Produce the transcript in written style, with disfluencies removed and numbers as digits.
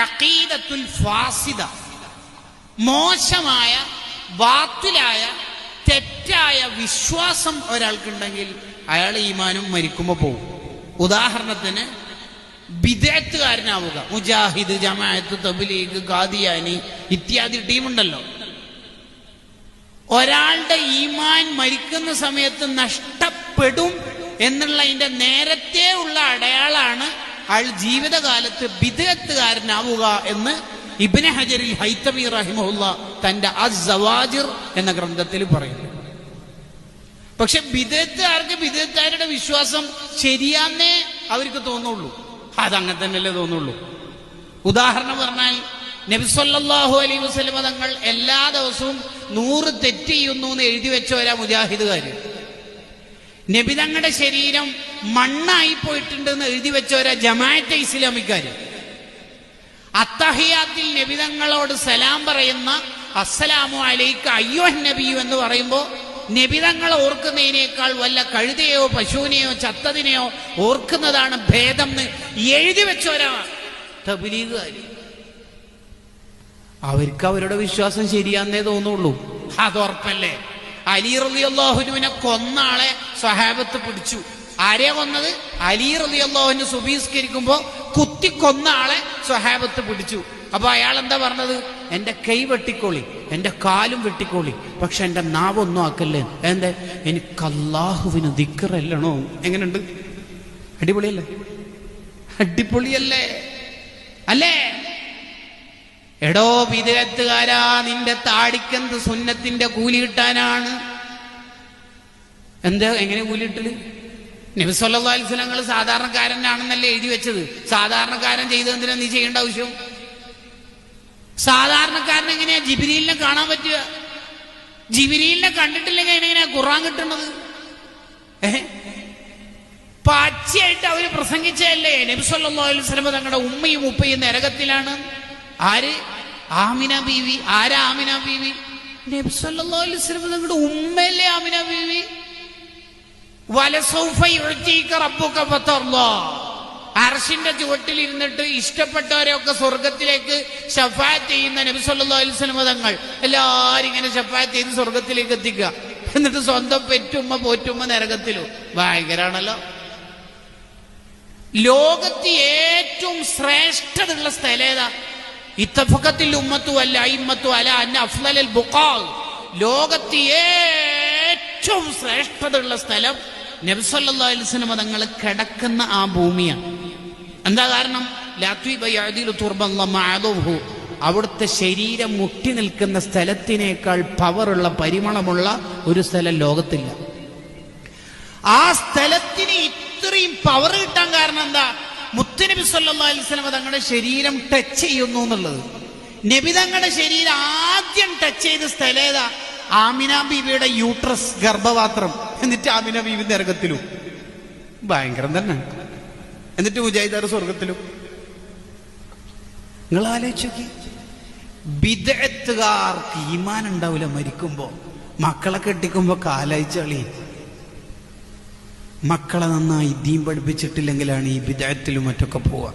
അഖീദത്തുൽ ഫാസിദ, മോശമായ ബാത്തിലായ തെറ്റായ വിശ്വാസം ഒരാൾക്കുണ്ടെങ്കിൽ അയാൾ ഈമാനും മരിക്കുമ്പോൾ പോകും. ഉദാഹരണത്തിന് ബിദ്അത്തുകാരനാവുക. മുജാഹിദ്, ജമാഅത്ത്, തബ്ലീഗ്, ഖാദിയാനി ഇത്യാദി ടീമുണ്ടല്ലോ. ഒരാളുടെ ഈമാൻ മരിക്കുന്ന സമയത്ത് നഷ്ടപ്പെടും എന്നുള്ളതിന്റെ നേരത്തെ ഉള്ള അടയാളാണ് അയാൾ ജീവിതകാലത്ത് ബിദ്അത്തുകാരനാവുക എന്ന് ഇബ്നു ഹജറിൽ ഹൈതമി റഹിമഹുല്ല തന്റെ അസ്സവാജിർ എന്ന ഗ്രന്ഥത്തിൽ പറയുന്നു. പക്ഷെ ബിദ്അത്തുകാർക്ക് ബിദ്അത്തുകാരുടെ വിശ്വാസം ശരിയാന്നേ അവർക്ക് തോന്നുള്ളൂ. അതങ്ങനെ തന്നെയല്ലേ തോന്നുള്ളൂ. ഉദാഹരണം പറഞ്ഞാൽ നബി സല്ലല്ലാഹു അലൈഹി വസല്ലം തങ്ങൾ എല്ലാ ദിവസവും 100 തെറ്റ് ചെയ്യുന്നു എന്ന് എഴുതി വെച്ചവരാ മുജാഹിദുകാര്. നബി തങ്ങളുടെ ശരീരം മണ്ണായി പോയിട്ടുണ്ടെന്ന് എഴുതി വെച്ചവരാ ജമാഅത്തെ ഇസ്ലാമിക്കാര്. അത്തഹിയാത്തിൽ നബി തങ്ങളോട് സലാം പറയുന്ന അസ്സലാമു അലൈക അയ്യുഹൻ നബിയു എന്ന് പറയുമ്പോൾ നബി തങ്ങളെ ഓർക്കുന്നതിനേക്കാൾ വല്ല കഴുതയോ പശുവിനെയോ ചത്തതിനെയോ ഓർക്കുന്നതാണ് ഭേദം എന്ന് എഴുതി വെച്ചവരാ തബ്ലീഗുകാര്. അവർക്ക് അവരുടെ വിശ്വാസം ശരിയാന്നേ തോന്നുള്ളൂ. അതുറപ്പല്ലേ. അലി റളിയല്ലാഹു അൻഹുവിനെ കൊന്ന ആളെ സ്വഹാബത്ത് പിടിച്ചു. ആരെയാ കൊന്നത്? അലി റളിയല്ലാഹു അൻഹു സുബഹിസ്കരിക്കുമ്പോ കുത്തി കൊന്ന ആളെ സ്വഹാബത്ത് പിടിച്ചു. അപ്പൊ അയാൾ എന്താ പറഞ്ഞത്? എന്റെ കൈ വെട്ടിക്കോളി, എന്റെ കാലും വെട്ടിക്കോളി, പക്ഷെ എന്റെ നാവൊന്നും ആക്കല്ലേ. എന്തേ? എനിക്ക് അല്ലാഹുവിന് ദിക്റല്ലണോ? എങ്ങനെയുണ്ട്? അടിപൊളിയല്ലേ? അടിപൊളിയല്ലേ അല്ലേ? എടോ ബിദ്അത്തുകാരാ, നിന്റെ താടിക്കെന്ത് സുന്നത്തിന്റെ കൂലി കിട്ടാനാണ്? എന്താ എങ്ങനെ കൂലി കിട്ടല്? നബി സല്ലല്ലാഹു അലൈഹി വസല്ലം നിങ്ങൾ സാധാരണക്കാരനാണെന്നല്ലേ എഴുതി വെച്ചത്. സാധാരണക്കാരൻ ചെയ്തതെന്തിനാ നീ ചെയ്യേണ്ട ആവശ്യം? സാധാരണക്കാരൻ എങ്ങനെയാ ജിബ്രീലിനെ കാണാൻ പറ്റുക? ജിബ്രീലിനെ കണ്ടിട്ടില്ലെങ്കിൽ എങ്ങനെയാ ഖുർആൻ കിട്ടുന്നത്? പച്ചയായിട്ട് അവര് പ്രസംഗിച്ചതല്ലേ നബി സല്ലല്ലാഹു അലൈഹി വസല്ലം തങ്ങളുടെ ഉമ്മയും ഉപ്പയും നരകത്തിലാണ്. ആര്? ആമിന ബീവി. ആരാ ആമിന ബീവി? നബി സല്ലല്ലാഹു അലൈഹി വസല്ലം തങ്ങളുടെ ഉമ്മയല്ലേ ആമിന ബീവി. വലസൗഫ യുഅ്തീക റബ്ബുക ഫതർളാ. അർശിന്റെ ചുവട്ടിൽ ഇരുന്നിട്ട് ഇഷ്ടപ്പെട്ടവരെയൊക്കെ സ്വർഗത്തിലേക്ക് ശഫാഅത്ത് ചെയ്യുന്ന നബി സല്ലല്ലാഹു അലൈഹി വസല്ലം തങ്ങൾ എല്ലാരും ഇങ്ങനെ ശഫാഅത്ത് ചെയ്ത് സ്വർഗത്തിലേക്ക് എത്തിക്കുക. എന്നിട്ട് സ്വന്തം പെറ്റുമ്മ പോറ്റുമ്മ നരകത്തിലും. ഭയങ്കരാണല്ലോ. ലോകത്ത് ഏറ്റവും ശ്രേഷ്ഠതയുള്ള സ്ഥലം ഏതാ? ഇത്തഫഖത്തിൽ ഉമ്മത്തു വൽ അയിമ്മത്തു അലാ അന്ന അഫ്ളൽ ബുഖാ. ലോകത്ത് ഏറ്റവും ശ്രേഷ്ഠതയുള്ള സ്ഥലം നബി സല്ലല്ലാഹു അലൈഹി വസല്ലം തങ്ങൾ കിടക്കുന്ന ആ ഭൂമിയാണ്. എന്താ കാരണം? ലാത്വീബ യഅദിലു തുർബല്ല മഅദുഹു. അവിടുത്തെ ശരീരം മുട്ടി നിൽക്കുന്ന സ്ഥലത്തിനേക്കാൾ പവറുള്ള പരിമളമുള്ള ഒരു സ്ഥലം ലോകത്തില്ല. ആ സ്ഥലത്തിന് ഇത്രയും പവർ കിട്ടാൻ കാരണം എന്താ? മുത്തുനബി സല്ലല്ലാഹു അലൈഹി വസല്ലം തങ്ങളുടെ ശരീരം ടച്ച് ചെയ്യുന്നു എന്നുള്ളത്. നബി തങ്ങളുടെ ശരീരം ആദ്യം ടച്ച് ചെയ്ത സ്ഥലം ഏതാ? ആമിന ബീവിയുടെ യൂട്രസ്, ഗർഭപാത്രം. എന്നിട്ട് ആമിന ബീവി നരകത്തിലും. ഭയങ്കരം തന്നെ. എന്നിട്ട് മുജാഹിദാർ സ്വർഗത്തിലും. നിങ്ങൾ ആലോചിച്ച് നോക്കി. ബിദ്അത്തുകാർക്ക് ഈമാൻ ഉണ്ടാവില്ല മരിക്കുമ്പോ. മക്കളെ കെട്ടിക്കുമ്പോ കാലാഴ്ചകളി. മക്കളെ നന്നായി ദീൻ പഠിപ്പിച്ചിട്ടില്ലെങ്കിലാണ് ഈ ബിദ്അത്തിലും മറ്റൊക്കെ പോവുക.